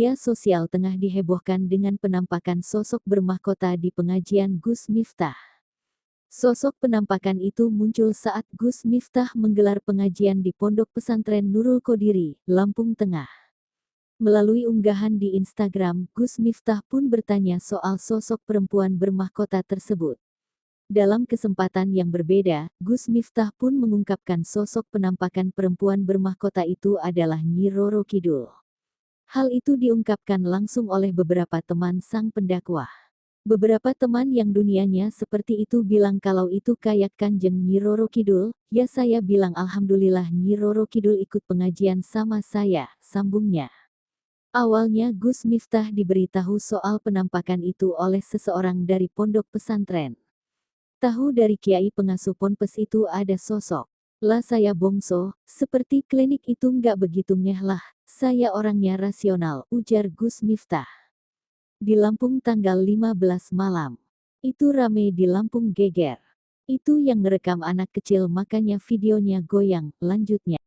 Media sosial tengah dihebohkan dengan penampakan sosok bermahkota di pengajian Gus Miftah. Sosok penampakan itu muncul saat Gus Miftah menggelar pengajian di Pondok Pesantren Nurul Qodiri, Lampung Tengah. Melalui unggahan di Instagram, Gus Miftah pun bertanya soal sosok perempuan bermahkota tersebut. Dalam kesempatan yang berbeda, Gus Miftah pun mengungkapkan sosok penampakan perempuan bermahkota itu adalah Nyi Roro Kidul. Hal itu diungkapkan langsung oleh beberapa teman sang pendakwah. Beberapa teman yang dunianya seperti itu bilang kalau itu kayak Kanjeng Nyi Roro Kidul, ya saya bilang alhamdulillah Nyi Roro Kidul ikut pengajian sama saya, sambungnya. Awalnya Gus Miftah diberitahu soal penampakan itu oleh seseorang dari pondok pesantren. Tahu dari kiai pengasuh ponpes itu ada sosok. Lah saya bongso, seperti klinik itu nggak begitu ngeh lah, saya orangnya rasional, ujar Gus Miftah. Di Lampung tanggal 15 malam. Itu rame di Lampung geger. Itu yang ngerekam anak kecil makanya videonya goyang, lanjutnya.